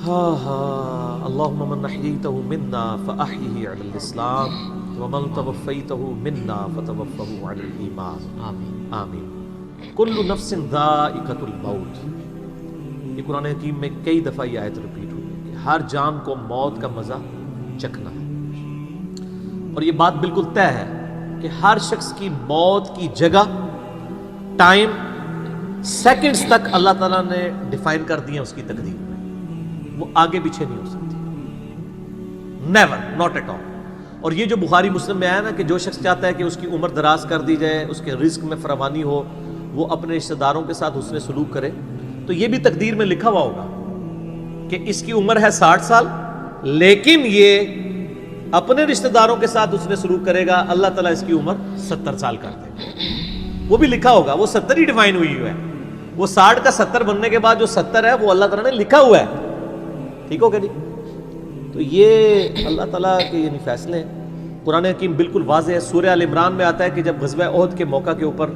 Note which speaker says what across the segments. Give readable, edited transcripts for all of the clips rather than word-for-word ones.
Speaker 1: اللهم من احييته منا فاحيه على الاسلام ومن توفيته منا فتوفه على الايمان
Speaker 2: آمین
Speaker 1: آمین۔ کل نفس ذائقۃ الموت، یہ قرآن حکیم میں کئی دفعہ یہ آیت ریپیٹ ہوئی ہے کہ ہر جان کو موت کا مزہ چکھنا ہے، اور یہ بات بالکل طے ہے کہ ہر شخص کی موت کی جگہ، ٹائم، سیکنڈز تک اللہ تعالیٰ نے ڈیفائن کر دی ہے اس کی تقدیر میں، وہ آگے پیچھے نہیں ہو سکتی، نیور، ناٹ ایٹ آل۔ اور یہ جو بخاری مسلم میں آیا نا کہ جو شخص چاہتا ہے کہ اس کی عمر دراز کر دی جائے، اس کے رزق میں فراوانی ہو، وہ اپنے رشتہ داروں کے ساتھ حسن سلوک کرے، تو یہ بھی تقدیر میں لکھا ہوا ہوگا کہ اس کی عمر ہے 60 سال، لیکن یہ اپنے رشتہ داروں کے ساتھ حسن سلوک کرے گا، اللہ تعالیٰ اس کی عمر 70 سال کر دے گا، وہ بھی لکھا ہوگا، وہ 70 ہی ڈیفائن ہوئی ہے، وہ 60 کا 70 بننے کے بعد جو 70 ہے وہ اللہ تعالیٰ نے لکھا ہوا ہے، ٹھیک ہو گیا جی؟ تو یہ اللہ تعالیٰ کے یعنی فیصلے ہیں۔ قرآن حکیم بالکل واضح ہے، سورہ آل عمران میں آتا ہے کہ جب غزوہ احد کے موقع کے اوپر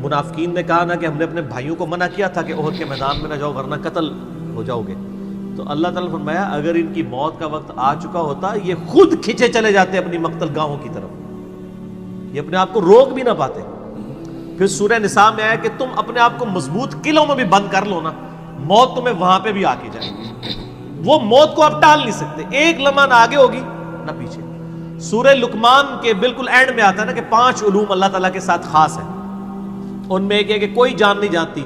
Speaker 1: منافقین نے کہا نا کہ ہم نے اپنے بھائیوں کو منع کیا تھا کہ احد کے میدان میں نہ جاؤ ورنہ قتل ہو جاؤ گے، تو اللہ تعالیٰ نے فرمایا اگر ان کی موت کا وقت آ چکا ہوتا یہ خود کھینچے چلے جاتے اپنی مقتل گاہوں کی طرف، یہ اپنے آپ کو روک بھی نہ پاتے۔ پھر سورہ نساء میں آیا کہ تم اپنے آپ کو مضبوط قلعوں میں بھی بند کر لو نا، موت تمہیں وہاں پہ بھی آ کے جائے گی، وہ موت کو آپ ٹال نہیں سکتے، ایک لمحہ نہ آگے ہوگی نہ پیچھے۔ سورہ لقمان کے بالکل اینڈ میں آتا ہے نا کہ 5 علوم اللہ تعالیٰ کے ساتھ خاص ہیں، ان میں ایک ہے کہ کوئی جان نہیں جانتی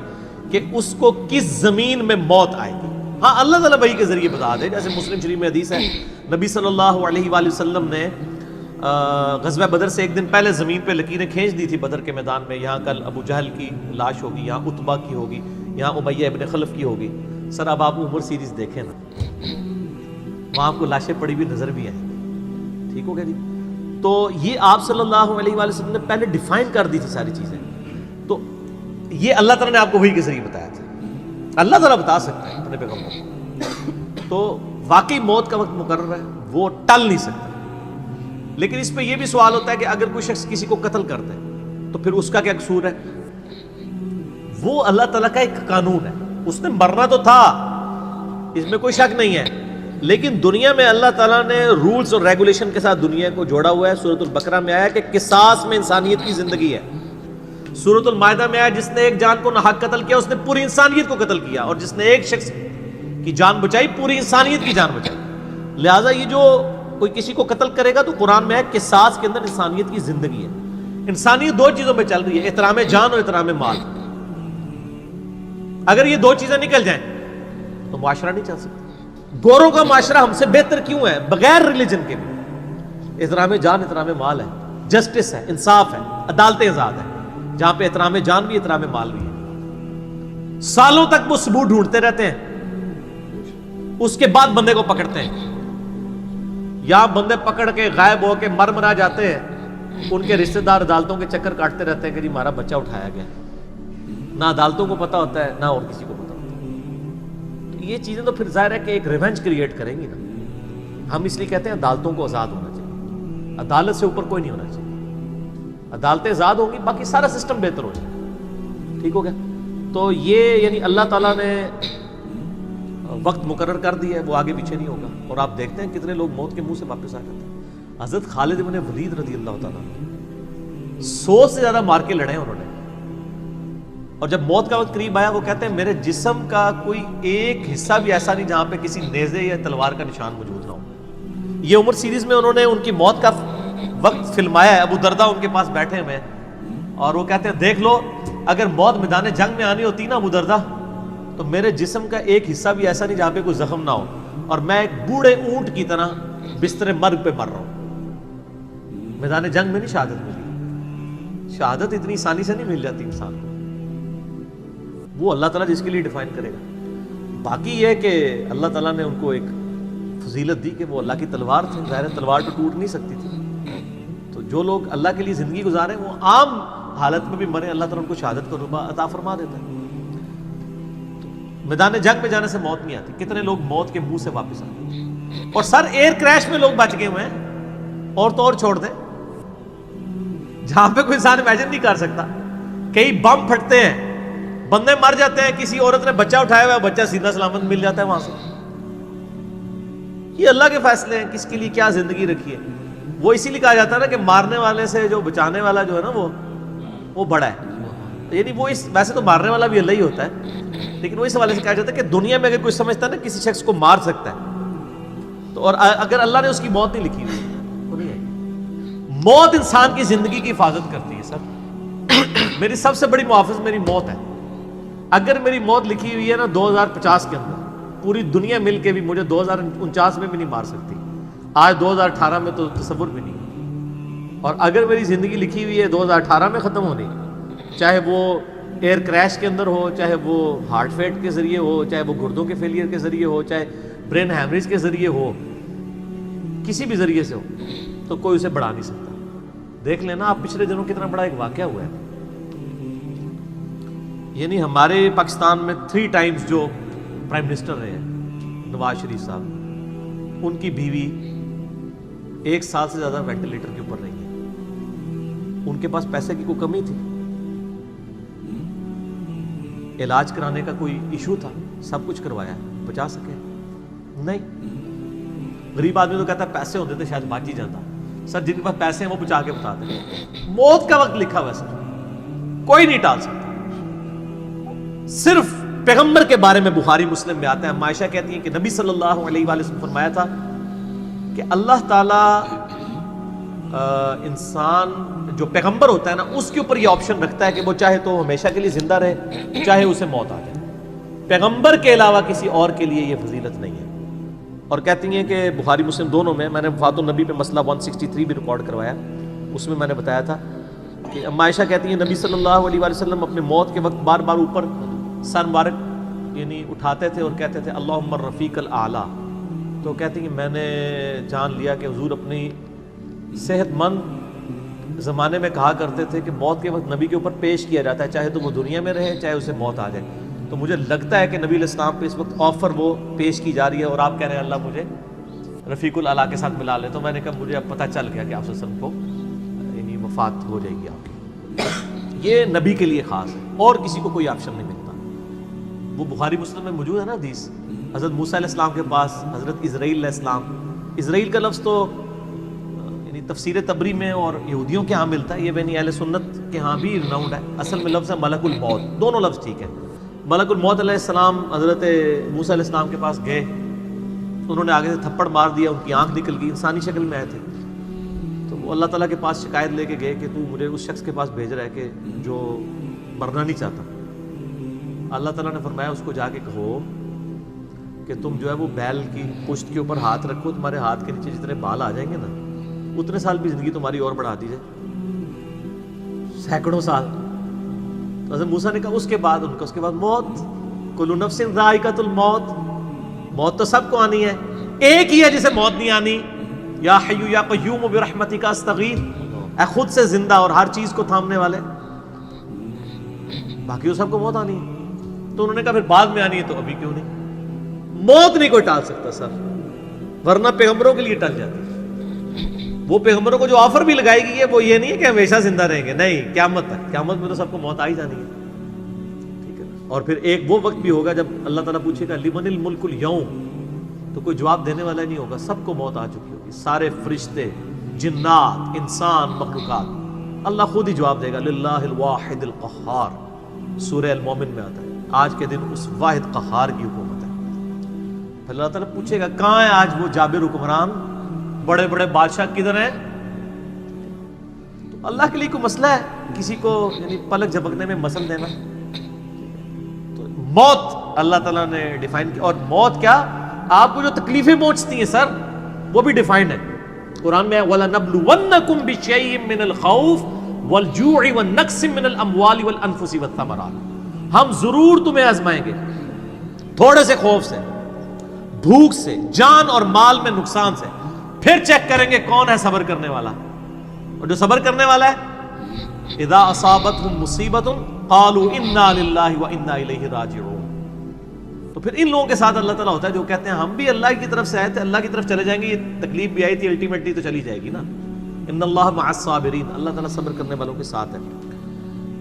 Speaker 1: کہ اس کو کس زمین میں موت آئے گی، ہاں اللہ تعالیٰ وحی کے ذریعے بتا دے، جیسے مسلم شریف میں حدیث ہے نبی صلی اللہ علیہ وآلہ وسلم نے غزوہ بدر سے ایک دن پہلے زمین پہ لکیریں کھینچ دی تھی بدر کے میدان میں، یہاں کل ابو جہل کی لاش ہوگی، یہاں عتبہ کی ہوگی، یہاں امیہ ابن خلف کی ہوگی۔ سر اب آپ عمر سیریز دیکھیں نا، وہاں آپ کو لاشیں پڑی ہوئی نظر بھی آئیں، ٹھیک ہو گیا جی؟ تو یہ آپ صلی اللہ علیہ وآلہ وسلم نے پہلے ڈیفائن کر دی تھی ساری چیزیں، تو یہ اللہ تعالیٰ نے آپ کو وحی کے ذریعے بتایا تھا، اللہ تعالیٰ بتا سکتا ہے اپنے پیغمبر کو، تو واقعی موت کا وقت مقرر ہے، وہ ٹل نہیں سکتا۔ لیکن اس پہ یہ بھی سوال ہوتا ہے کہ اگر کوئی شخص کسی کو قتل کر دے تو پھر اس کا کیا قصور ہے؟ وہ اللہ تعالیٰ کا ایک قانون ہے، اس نے مرنا تو تھا، اس میں کوئی شک نہیں ہے، لیکن دنیا میں اللہ تعالیٰ نے رولز اور ریگولیشن کے ساتھ دنیا کو جوڑا ہوا ہے۔ سورۃ البقرہ میں آیا کہ قصاص میں انسانیت کی زندگی ہے، سورۃ المائدہ میں آیا جس نے ایک جان کو ناحق قتل کیا اس نے پوری انسانیت کو قتل کیا، اور جس نے ایک شخص کی جان بچائی پوری انسانیت کی جان بچائی۔ لہٰذا یہ جو کوئی کسی کو قتل کرے گا تو قرآن میں ہے قصاص کے اندر انسانیت کی زندگی ہے۔ انسانیت 2 چیزوں میں چل رہی ہے، احترام جان اور احترام مال۔ اگر یہ 2 چیزیں نکل جائیں تو معاشرہ نہیں چل سکتا۔ گوروں کا معاشرہ ہم سے بہتر کیوں ہے؟ بغیر ریلیجن کے بھی احترام جان احترام مال ہے، جسٹس ہے، انصاف ہے، عدالتیں آزاد ہے، جہاں پہ احترام جان بھی احترام مال بھی ہے۔ سالوں تک وہ ثبوت ڈھونڈتے رہتے ہیں، اس کے بعد بندے کو پکڑتے ہیں، یا بندے پکڑ کے غائب ہو کے مرا جاتے ہیں، ان کے رشتہ دار عدالتوں کے چکر کاٹتے رہتے ہیں کہ جی ہمارا بچہ اٹھایا گیا، نہ عدالتوں کو پتہ ہوتا ہے نہ اور کسی کو پتہ ہوتا ہے۔ تو یہ چیزیں تو پھر ظاہر ہے کہ ایک ریونج کریٹ کریں گی نا۔ ہم اس لیے کہتے ہیں عدالتوں کو آزاد ہونا چاہیے، عدالت سے اوپر کوئی نہیں ہونا چاہیے، عدالتیں آزاد ہوں گی باقی سارا سسٹم بہتر ہو جائے گا، ٹھیک ہو گیا؟ تو یہ یعنی اللہ تعالیٰ نے وقت مقرر کر دیا ہے، وہ آگے پیچھے نہیں ہوگا، اور آپ دیکھتے ہیں کتنے لوگ موت کے منہ سے واپس آ جاتے ہیں۔ حضرت خالد بن ولید رضی اللہ تعالیٰ 100 سے زیادہ مار کے لڑے انہوں نے، اور جب موت کا وقت قریب آیا وہ کہتے ہیں میرے جسم کا کوئی ایک حصہ بھی ایسا نہیں جہاں پہ کسی نیزے یا تلوار کا نشان موجود نہ ہو۔ یہ عمر سیریز میں انہوں نے ان کی موت کا وقت فلمایا ہے، ابو دردہ ان کے پاس بیٹھے ہوئے ہیں، اور وہ کہتے ہیں دیکھ لو اگر موت میدان جنگ میں آنی ہوتی نا ابو دردہ تو میرے جسم کا ایک حصہ بھی ایسا نہیں جہاں پہ کوئی زخم نہ ہو، اور میں ایک بوڑھے اونٹ کی طرح بستر مرگ پہ مر رہا ہوں۔ میدان جنگ میں نہیں شہادت ملی، شہادت اتنی آسانی سے نہیں مل جاتی انسان کو، وہ اللہ تعالیٰ جس کے لیے ڈیفائن کرے گا۔ باقی یہ ہے کہ اللہ تعالیٰ نے ان کو ایک فضیلت دی کہ وہ اللہ کی تلوار تھی، ظاہر تلوار تو ٹوٹ نہیں سکتی تھی، تو جو لوگ اللہ کے لیے زندگی گزارے وہ عام حالت میں بھی مرے، اللہ تعالیٰ ان کو شہادت کا رتبہ عطا فرما دیتا ہے۔ میدان جنگ میں جانے سے موت نہیں آتی، کتنے لوگ موت کے منہ سے واپس آتے ہیں، اور سر ایئر کریش میں لوگ بچ گئے ہوئے ہیں، اور تو اور چھوڑ دیں جہاں پہ کوئی انسان امیجن نہیں کر سکتا، کئی بم پھٹتے ہیں، بندے مر جاتے ہیں، کسی عورت نے بچہ اٹھایا ہوا ہے، بچہ سیدھا سلامت مل جاتا ہے وہاں سے، یہ اللہ کے فیصلے ہیں کس کے لیے کیا زندگی رکھی ہے. وہ اسی لیے کہا جاتا ہے نا کہ مارنے والے سے جو بچانے والا جو ہے نا وہ بڑا ہے. یعنی وہ ویسے تو مارنے والا بھی اللہ ہی ہوتا ہے، لیکن وہ اس حوالے سے کہا جاتا ہے کہ دنیا میں اگر کوئی سمجھتا ہے نا کسی شخص کو مار سکتا ہے تو، اور اگر اللہ نے اس کی موت نہیں لکھی ہوئی تو نہیں ہے. موت انسان کی زندگی کی حفاظت کرتی ہے. سر میری سب سے بڑی محافظ میری موت ہے. اگر میری موت لکھی ہوئی ہے نا 2050 کے اندر، پوری دنیا مل کے بھی مجھے 2049 میں بھی نہیں مار سکتی. آج 2018 میں تو تصور بھی نہیں. اور اگر میری زندگی لکھی ہوئی ہے 2018 میں ختم ہونی، چاہے وہ ایئر کریش کے اندر ہو، چاہے وہ ہارٹ فیٹ کے ذریعے ہو، چاہے وہ گردوں کے فیلئر کے ذریعے ہو، چاہے برین ہیمریج کے ذریعے ہو، کسی بھی ذریعے سے ہو، تو کوئی اسے بڑھا نہیں سکتا. دیکھ لینا آپ پچھلے دنوں کتنا بڑا ایک واقعہ ہوا ہے. یعنی ہمارے پاکستان میں 3 ٹائمز جو پرائم منسٹر رہے ہیں نواز شریف صاحب، ان کی بیوی 1 سال سے زیادہ وینٹیلیٹر کے اوپر رہی ہے. ان کے پاس پیسے کی کوئی کمی تھی؟ علاج کرانے کا کوئی ایشو تھا؟ سب کچھ کروایا، بچا سکے؟ نہیں. غریب آدمی تو کہتا ہے پیسے ہوتے تھے شاید بچ ہی جاتا. سر جن کے پاس پیسے ہیں وہ بچا کے بتاتے ہیں. موت کا وقت لکھا ہوا ہے سر، کوئی نہیں ٹال سکتا. صرف پیغمبر کے بارے میں بخاری مسلم میں آتا ہے، عائشہ کہتی ہیں کہ نبی صلی اللہ علیہ وآلہ وسلم فرمایا تھا کہ اللہ تعالیٰ انسان جو پیغمبر ہوتا ہے نا اس کے اوپر یہ آپشن رکھتا ہے کہ وہ چاہے تو ہمیشہ کے لیے زندہ رہے، چاہے اسے موت آ جائے. پیغمبر کے علاوہ کسی اور کے لیے یہ فضیلت نہیں ہے. اور کہتی ہیں کہ بخاری مسلم دونوں میں نے وفات النبی پہ مسئلہ 163 بھی ریکارڈ کروایا، اس میں نے بتایا تھا کہ عائشہ کہتی ہیں نبی صلی اللہ علیہ وآلہ وسلم اپنے موت کے وقت بار بار اوپر سر مبارک یعنی اٹھاتے تھے اور کہتے تھے اللہم الرفیق الاعلیٰ. تو کہتی ہیں میں نے جان لیا کہ حضور اپنی صحت مند زمانے میں کہا کرتے تھے کہ موت کے وقت نبی کے اوپر پیش کیا جاتا ہے، چاہے تو وہ دنیا میں رہے چاہے اسے موت آ جائے. تو مجھے لگتا ہے کہ نبی علیہ السلام پہ اس وقت آفر وہ پیش کی جا رہی ہے اور آپ کہہ رہے ہیں اللہ مجھے رفیق الاعلیٰ کے ساتھ ملا لے. تو میں نے کہا مجھے اب پتہ چل گیا کہ آپ صلی اللہ علیہ وسلم کو یعنی وفات ہو جائے گی آپ کی. یہ نبی کے لیے خاص ہے اور کسی کو کوئی آپشن نہیں ملتا. وہ بخاری مسلم میں موجود ہے نا حدیث، حضرت موسیٰ علیہ السلام کے پاس حضرت اسرائیل علیہ السلام. اسرائیل کا لفظ تو یعنی تفسیر تبری میں اور یہودیوں کے ہاں ملتا ہے، یہ بین اہل سنت کے ہاں بھی رناؤنڈ ہے. اصل میں لفظ ہے ملک الموت. دونوں لفظ ٹھیک ہے. ملک الموت علیہ السلام حضرت موسیٰ علیہ السلام کے پاس گئے، انہوں نے آگے سے تھپڑ مار دیا، ان کی آنکھ نکل گئی، انسانی شکل میں آئے تھے. تو وہ اللہ تعالیٰ کے پاس شکایت لے کے گئے کہ تو مجھے اس شخص کے پاس بھیج رہا ہے کہ جو مرنا نہیں چاہتا. اللہ تعالیٰ نے فرمایا اس کو جا کے کہو کہ تم جو ہے وہ بیل کی پشت کے اوپر ہاتھ رکھو، تمہارے ہاتھ کے نیچے جتنے بال آ جائیں گے نا اتنے سال بھی زندگی تمہاری اور بڑھا دی جائے، سینکڑوں سال. تو حضرت موسیٰ نے کہا اس کے بعد موت، کل نفس ذائقۃ الموت، موت تو سب کو آنی ہے، ایک ہی ہے جسے موت نہیں آنی. یا حی یا قیوم برحمتک استغیث، اے خود سے زندہ اور ہر چیز کو تھامنے والے، باقی وہ سب کو موت آنی ہے. تو انہوں نے کہا پھر بعد میں آنی ہے تو ابھی کیوں نہیں؟ موت نہیں کوئی ٹال سکتا سر، ورنہ پیغمبروں کے لیے ٹل جاتی. وہ پیغمبروں کو جو آفر بھی لگائی گئی ہے وہ یہ نہیں ہے کہ ہمیشہ زندہ رہیں گے، نہیں، قیامت تک. قیامت میں تو سب کو موت آ ہی جانی ہے، ٹھیک ہے. اور پھر ایک وہ وقت بھی ہوگا جب اللہ تعالیٰ پوچھے گا لمن الملک اليوم، تو کوئی جواب دینے والا نہیں ہوگا، سب کو موت آ چکی ہوگی. سارے فرشتے، جنات، انسان، مخلوقات، اللہ خود ہی جواب دے گا للہ الواحد القہار. سورہ المومن میں آتا ہے آج کے دن اس واحد قہار کی حکومت ہے. پھر اللہ تعالیٰ پوچھے گا کہاں ہے آج وہ جابر حکمران، بڑے بڑے بادشاہ کدھر ہیں؟ تو اللہ کے لیے کوئی مسئلہ ہے کسی کو یعنی پلک جھپکنے میں مسل دینا؟ تو موت اللہ تعالیٰ نے ڈیفائن کی. اور موت کیا، آپ کو جو تکلیفیں پہنچتی ہیں سر وہ بھی ڈیفائنڈ ہے. قرآن میں وَلَنَبْلُوَنَّكُمْ بِشَيْءٍ مِّنَ الْخَوْفِ وَالْجُوعِ وَالنَّقْصِ مِّنَ الْأَمْوَالِ وَالْأَنفُسِ وَالثَّمَرَاتِ. ہم ضرور تمہیں آزمائیں گے تھوڑے سے خوف سے، بھوک سے، جان اور مال میں نقصان سے، پھر چیک کریں گے کون ہے صبر کرنے والا. اور جو صبر کرنے والا ہے اذا اصابتهم مصیبت قالوا انا للہ وانا الیہ راجعون. تو پھر ان لوگوں کے ساتھ اللہ تعالیٰ ہوتا ہے جو کہتے ہیں ہم بھی اللہ کی طرف سے آئے تھے، اللہ کی طرف چلے جائیں گے، یہ تکلیف بھی آئی تھی الٹیمیٹلی تو چلی جائے گی نا. ان اللہ مع الصابرین، اللہ تعالیٰ صبر کرنے والوں کے ساتھ ہے.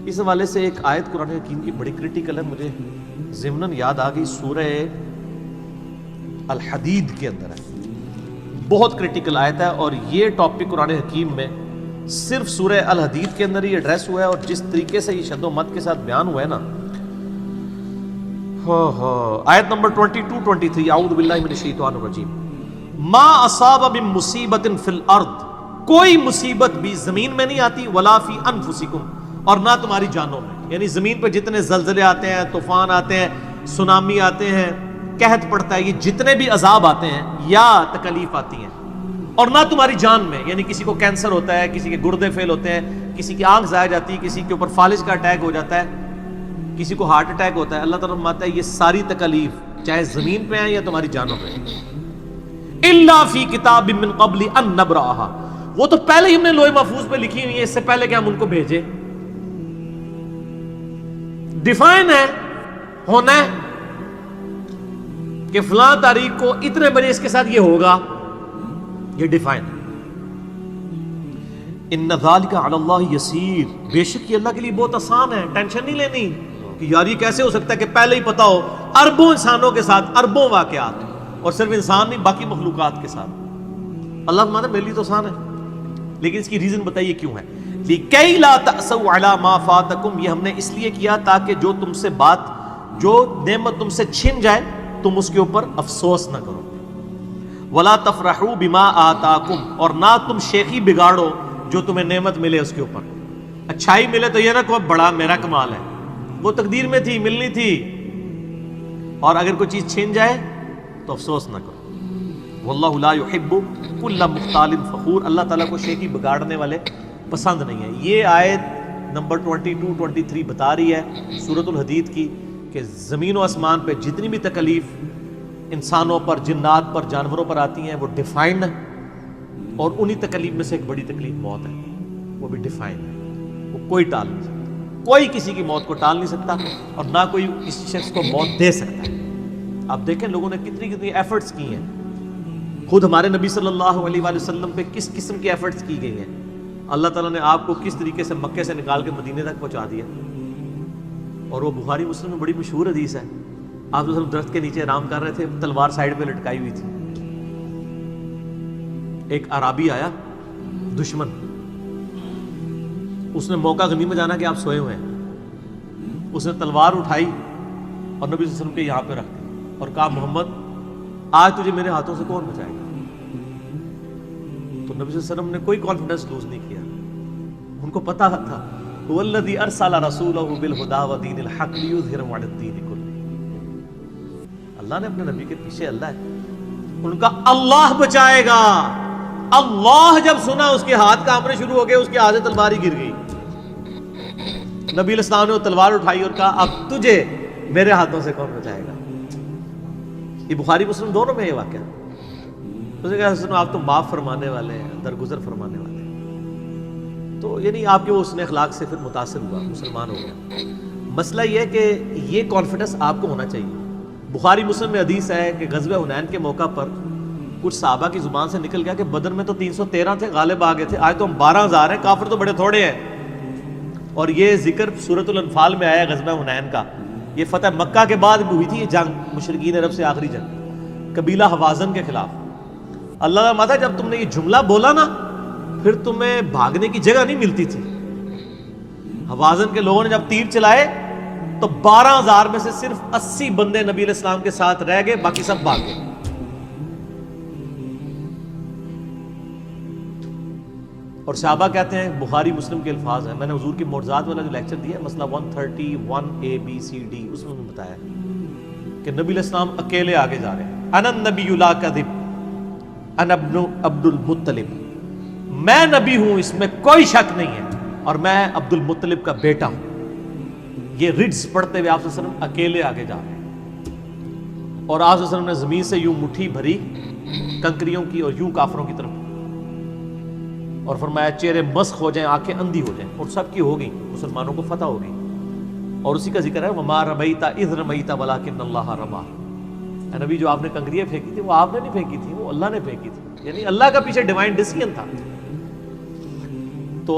Speaker 1: اس حوالے سے ایک آیت قرآن حکیم کی بڑی کریٹیکل ہے، مجھے ضمناً یاد آ گئی، سورہ الحدید کے اندر ہے. بہت کرٹیکل آیت ہے، اور یہ ٹاپک قرآن حکیم میں صرف سورہ الحدید کے اندر ہی ایڈریس ہوا ہے، اور جس طریقے سے یہ شد و مت کے ساتھ بیان ہوا ہے نا، آیت نمبر 22-23، اعوذ باللہ من الشیطان الرجیم، ما اصاب من مصیبت فی الارض، کوئی مصیبت بھی زمین میں نہیں آتی، ولا فی انفسکم، اور نہ تمہاری جانوں میں، یعنی زمین پہ جتنے زلزلے آتے ہیں، طوفان آتے ہیں، سونامی آتے ہیں، قحط پڑتا ہے، یہ جتنے بھی عذاب آتے ہیں یا تکلیف آتی ہیں، اور نہ تمہاری جان میں، یعنی کسی کو کینسر ہوتا ہے، کسی کے گردے فیل ہوتے ہیں، کسی کی آنکھ ضائع جاتی ہے، کسی کے اوپر فالج کا اٹیک ہو جاتا ہے، کسی کو ہارٹ اٹیک ہوتا ہے، اللہ تعالیٰ فرماتا ہے یہ ساری تکلیف چاہے زمین پہ ہیں یا تمہاری جانوں پہ ہیں، الا فی کتاب من قبل ان نبرأها، وہ تو پہلے ہی ہم نے لوح محفوظ پہ لکھی ہوئی ہے، اس سے پہلے کہ ہم ان کو بھیجے، ڈیفائن ہے، ہونا ہے کہ فلاں تاریخ کو اتنے بجے اس کے ساتھ یہ ہوگا، یہ ڈیفائن ہے۔ ان ذالک علی اللہ یسیر، بے شک یہ اللہ کے لیے بہت آسان ہے، ٹینشن نہیں لینی کہ یار یہ کیسے ہو سکتا ہے کہ پہلے ہی پتا ہو، اربوں انسانوں کے ساتھ اربوں واقعات، اور صرف انسان نہیں باقی مخلوقات کے ساتھ، اللہ فرماتا ہے میرے لیے تو آسان ہے، لیکن اس کی ریزن بتائیے کیوں ہے، لِكَيْ لَا تَأْسَوْا عَلَى مَا فَاتَكُمْ، یہ ہم نے اس لیے کیا تاکہ جو تم سے بات، جو نعمت تم سے چھن جائے تم اس کے اوپر افسوس نہ کرو، وَلَا تَفْرَحُوا بِمَا آتَاكُمْ، اور نہ تم شیخی بگاڑو جو تمہیں نعمت ملے اس کے اوپر، اچھائی ملے تو یہ نہ کہو بڑا میرا کمال ہے، وہ تقدیر میں تھی، ملنی تھی، اور اگر کوئی چیز چھن جائے تو افسوس نہ کرو، وَاللَّهُ لَا يُحِبُّ كُلَّ مُخْتَالٍ فَخُورٍ، اللہ تعالیٰ کو شیخی بگاڑنے والے پسند نہیں ہے۔ یہ آیت نمبر 22-23 بتا رہی ہے سورۃ الحدید کی کہ زمین و آسمان پہ جتنی بھی تکلیف انسانوں پر، جنات پر، جانوروں پر آتی ہیں وہ ڈیفائنڈ ہے، اور انہی تکلیف میں سے ایک بڑی تکلیف موت ہے، وہ بھی ڈیفائنڈ ہے، وہ کوئی ٹال نہیں سکتا، کوئی کسی کی موت کو ٹال نہیں سکتا، اور نہ کوئی کسی شخص کو موت دے سکتا ہے۔ آپ دیکھیں لوگوں نے کتنی ایفرٹس کی ہیں، خود ہمارے نبی صلی اللہ علیہ وآلہ وسلم پہ کس قسم کی ایفرٹس کی گئی ہیں، اللہ تعالیٰ نے آپ کو کس طریقے سے مکے سے نکال کے مدینے تک پہنچا دیا، اور وہ بخاری مسلم میں بڑی مشہور حدیث ہے، آپ جو درخت کے نیچے آرام کر رہے تھے، تلوار سائیڈ پہ لٹکائی ہوئی تھی، ایک عرابی آیا دشمن، اس نے موقع غنیمت جانا کہ آپ سوئے ہوئے ہیں، اس نے تلوار اٹھائی اور نبی صلی اللہ علیہ وسلم کے یہاں پہ رکھ دی اور کہا محمد آج تجھے میرے ہاتھوں سے کون بچائے گا؟ تو نبی صلی اللہ علیہ وسلم نے کوئی کانفیڈنس لوز نہیں کیا، ان کو پتا تھا هو الذی ارسل رسولہ بالہدی ودین الحق لیظہرہ علی الدین کلہ، اللہ نے اپنے نبی کے پیچھے اللہ ہے، ان کا اللہ بچائے گا، اللہ جب سنا اس کے ہاتھ کانپنے شروع ہو گئے، اس کے ہاتھ سے تلوار ہی گر گئی، نبی علیہ السلام نے وہ تلوار اٹھائی اور کہا اب تجھے میرے ہاتھوں سے کون بچائے گا؟ یہ بخاری مسلم دونوں میں یہ واقعہ، اس نے کہا آپ تو معاف فرمانے والے ہیں، درگزر فرمانے والے ہیں، تو یعنی آپ کے وہ حسن اخلاق سے پھر متاثر ہوا، مسلمان ہو گیا۔ مسئلہ یہ ہے کہ یہ کانفیڈنس آپ کو ہونا چاہیے۔ بخاری مسلم میں حدیث ہے کہ غزوہ حنین کے موقع پر کچھ صحابہ کی زبان سے نکل گیا کہ بدر میں تو 313 تھے، غالب آ گئے تھے، آج تو ہم 12,000 ہیں، کافر تو بڑے تھوڑے ہیں، اور یہ ذکر سورۃ الانفال میں آیا غزوہ حنین کا، یہ فتح مکہ کے بعد بھی ہوئی تھی یہ جنگ، مشرکین عرب سے آخری جنگ قبیلہ حوازن کے خلاف۔ اللہ کا ماتا جب تم نے یہ جملہ بولا نا پھر تمہیں بھاگنے کی جگہ نہیں ملتی تھی، حوازن کے لوگوں نے جب تیر چلائے تو 12,000 میں سے صرف 80 بندے نبی علیہ السلام کے ساتھ رہ گئے، باقی سب بھاگ گئے۔ اور صحابہ کہتے ہیں، بخاری مسلم کے الفاظ ہیں، میں نے حضور کی معجزات والا جو لیکچر دیا ہے مسئلہ 131A-B-C-D، اس میں بتایا کہ نبی علیہ السلام اکیلے آگے جا رہے ہیں، انا النبی لا کذب انا ابن عبد المطلب، میں نبی ہوں اس میں کوئی شک نہیں ہے، اور میں عبد المطلب کا بیٹا ہوں۔ یہ رڈز پڑھتے ہوئے آپ صلی اللہ علیہ وسلم اکیلے آگے جا رہے ہیں، اور آپ صلی اللہ علیہ وسلم نے زمین سے یوں مٹھی بھری کنکریوں کی اور یوں کافروں کی طرف، اور فرمایا چہرے مسخ ہو جائیں، آنکھیں اندھی ہو جائیں، اور سب کی ہو گئی، مسلمانوں کو فتح ہو گئی، اور اسی کا ذکر ہے وما رمیت اذ رمیت ولکن اللہ رمی، اے نبی جو آپ نے کنکریاں پھینکی تھی وہ آپ نے نہیں پھینکی تھی، وہ اللہ نے پھینکی تھی، یعنی اللہ کا پیچھے ڈیوائن ڈیسیژن تھا۔ تو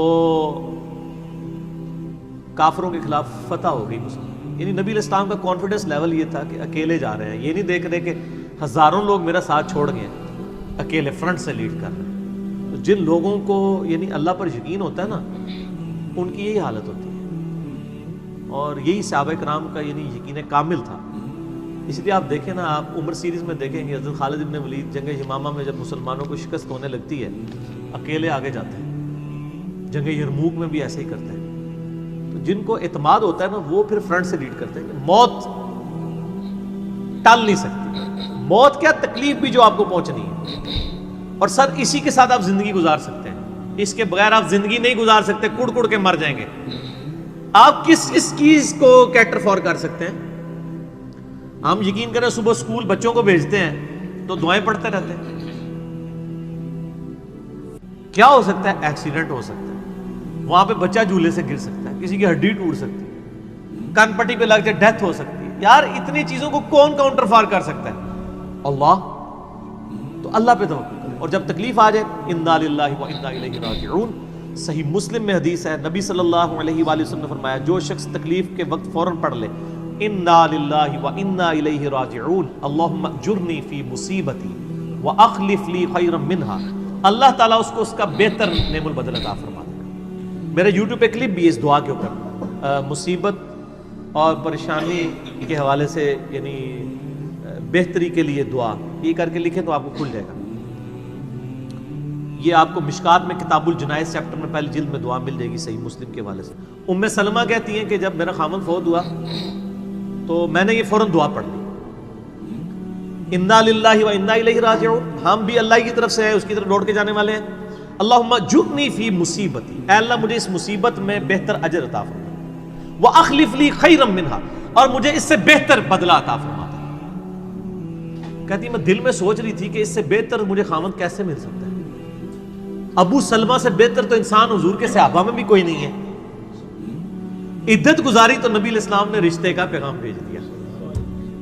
Speaker 1: کافروں کے خلاف فتح ہو گئی مسلم، یعنی نبی علیہ السلام کا کانفیڈنس لیول یہ تھا کہ اکیلے جا رہے ہیں، یہ نہیں دیکھ رہے کہ ہزاروں لوگ میرا ساتھ چھوڑ گئے ہیں، اکیلے فرنٹ سے لیڈ کر رہے ہیں. تو جن لوگوں کو یعنی اللہ پر یقین ہوتا ہے نا، ان کی یہی حالت ہوتی ہے، اور یہی صحابہ کرام کا یعنی یقین کامل تھا. اس لیے آپ دیکھیں نا، آپ عمر سیریز میں دیکھیں گے حضرت خالد بن ولید جنگ یمامہ میں جب مسلمانوں کو شکست ہونے لگتی ہے اکیلے آگے جاتے ہیں. جنگ یرموک میں بھی ایسے ہی کرتے ہیں. تو جن کو اعتماد ہوتا ہے نا وہ پھر فرنٹ سے لیڈ کرتے ہیں. موت ٹال نہیں سکتی، موت کیا تکلیف بھی جو آپ کو پہنچنی ہے، اور سر اسی کے ساتھ آپ زندگی گزار سکتے ہیں. اس کے بغیر آپ زندگی نہیں گزار سکتے، کڑ کڑ کے مر جائیں گے. آپ کس اس چیز کو کیٹر فور کر سکتے ہیں؟ ہم یقین کریں صبح اسکول بچوں کو بھیجتے ہیں تو دعائیں پڑھتے رہتے ہیں. کیا ہو سکتا ہے؟ ایکسیڈنٹ ہو سکتا ہے، وہاں پہ بچہ جھولے سے گر سکتا ہے، کسی کی ہڈی ٹوٹ سکتی ہے، کان پٹی پہ لگ جائے ڈیتھ ہو سکتی ہے. یار اتنی چیزوں کو کون کاؤنٹر فار کر سکتا ہے؟ اللہ. تو اللہ پہ توکل کریں، اور جب تکلیف آ جائے انا للہ و انا الیہ راجعون. صحیح مسلم میں حدیث ہے، نبی صلی اللہ علیہ وآلہ وسلم نے فرمایا جو شخص تکلیف کے وقت فوراً پڑھ لے انا للہ و انا الیہ راجعون اللہم اجرنی فی مصیبتی واخلف لی خیرا منہا، اللہ تعالیٰ اس کو اس کا بہتر نعم البدل عطا فرما دے گا. میرے یوٹیوب پہ کلپ بھی ہے اس دعا کے اوپر، مصیبت اور پریشانی کے حوالے سے یعنی بہتری کے لیے دعا، یہ کر کے لکھیں تو آپ کو کھل جائے گا. یہ آپ کو مشکات میں کتاب الجنائز چیپٹر میں پہلی جلد میں دعا مل جائے گی صحیح مسلم کے حوالے سے. ام سلمہ کہتی ہیں کہ جب میرا خامن فوت ہوا تو میں نے یہ فوراً دعا پڑھ لی، انا للہ و انا الیہ راجعون، ہم بھی اللہ کی طرف سے ہیں، اس کی طرف لوٹ کے جانے والے ہیں. اللہم اجرنی فی مصیبتی، اے اللہ مجھے اس مصیبت میں بہتر اجر عطا فرما، واخلف لی خیرا منہا، اور مجھے اس سے بہتر بدلہ عطا فرما. کہتی میں دل میں سوچ رہی تھی کہ اس سے بہتر مجھے خامند کیسے مل سکتا ہے؟ ابو سلمہ سے بہتر تو انسان حضور کے صحابہ میں بھی کوئی نہیں ہے. عدت گزاری تو نبی علیہ السلام نے رشتے کا پیغام بھیج دیا،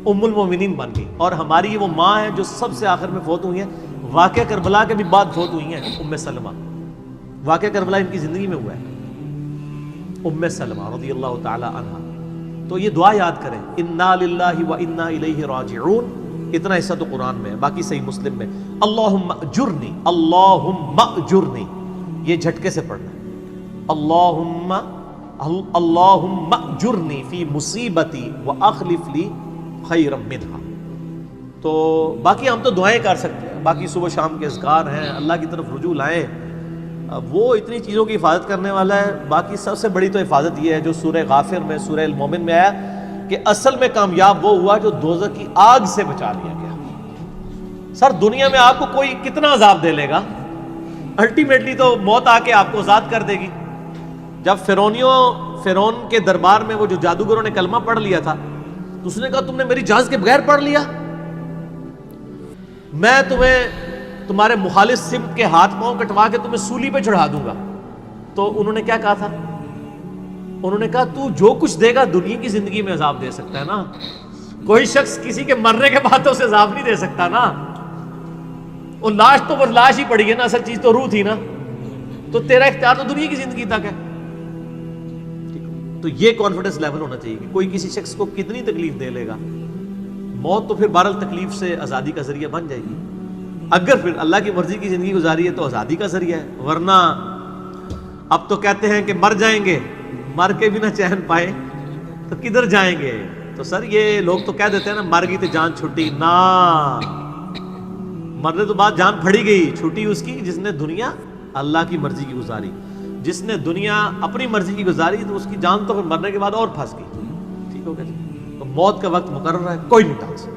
Speaker 1: ام المومنین بن گئی. اور ہماری یہ وہ ماں ہے جو سب سے آخر میں فوت ہوئی ہیں، واقعہ کربلا کے بھی بعد فوت ہوئی ہیں. ام سلمہ، واقعہ کربلا ان کی زندگی میں ہوا ہے، ام سلمہ رضی اللہ تعالی عنہا. تو یہ دعا یاد کریں، انا للہ و انا الیہ راجعون. اتنا حصہ تو قرآن میں ہے، باقی صحیح مسلم میں اللہم اجرنی، اللہم اجرنی، یہ جھٹکے سے پڑھنا ہے. اللہم اجرنی فی مصیبتی واخلف لی خیرا منہا. تو باقی ہم تو دعائیں کر سکتے ہیں، باقی صبح شام کے اذکار ہیں، اللہ کی طرف رجوع لائیں، وہ اتنی چیزوں کی حفاظت کرنے والا ہے. باقی سب سے بڑی تو حفاظت یہ ہے جو سورہ غافر میں، سورہ المومن میں آیا کہ اصل میں کامیاب وہ ہوا جو دوزخ کی آگ سے بچا لیا گیا. سر دنیا میں آپ کو کوئی کتنا عذاب دے لے گا، الٹیمیٹلی تو موت آ کے آپ کو آزاد کر دے گی. جب فرعون کے دربار میں وہ جو جادوگروں نے کلمہ پڑھ لیا تھا تو اس نے کہا تم نے میری اجازت کے بغیر پڑھ لیا، میں تمہیں تمہارے مخالف سمت کے ہاتھ پاؤں کٹوا کے تمہیں سولی پہ چڑھا دوں گا. تو انہوں نے کیا کہا تھا؟ انہوں نے کہا تو جو کچھ دے گا دنیا کی زندگی میں عذاب دے سکتا ہے نا، کوئی شخص کسی کے مرنے کے بعد تو اسے عذاب نہیں دے سکتا نا. وہ لاش تو وہ لاش ہی پڑی ہے نا، اصل چیز تو روح تھی نا. تو تیرا اختیار تو دنیا کی زندگی تک ہے. تو یہ کانفیڈنس لیول ہونا چاہیے کہ کوئی کسی شخص کو کتنی تکلیف دے لے گا، موت تو پھر بہرحال تکلیف سے آزادی کا ذریعہ بن جائے گی. اگر پھر اللہ کی مرضی کی زندگی گزاری ہے تو آزادی کا ذریعہ ہے، ورنہ اب تو کہتے ہیں کہ مر جائیں گے، مر کے بھی نہ چین پائے تو کدھر جائیں گے. تو سر یہ لوگ تو کہہ دیتے ہیں نا مر گئی تو جان چھٹی، نہ، مرنے تو بعد جان پھڑی گئی. چھٹی اس کی جس نے دنیا اللہ کی مرضی کی گزاری، جس نے دنیا اپنی مرضی کی گزاری تو اس کی جان تو پھر مرنے کے بعد اور پھنس گئی. ٹھیک ہو گیا جی. تو موت کا وقت مقرر ہے، کوئی نہیں ٹال سکتا.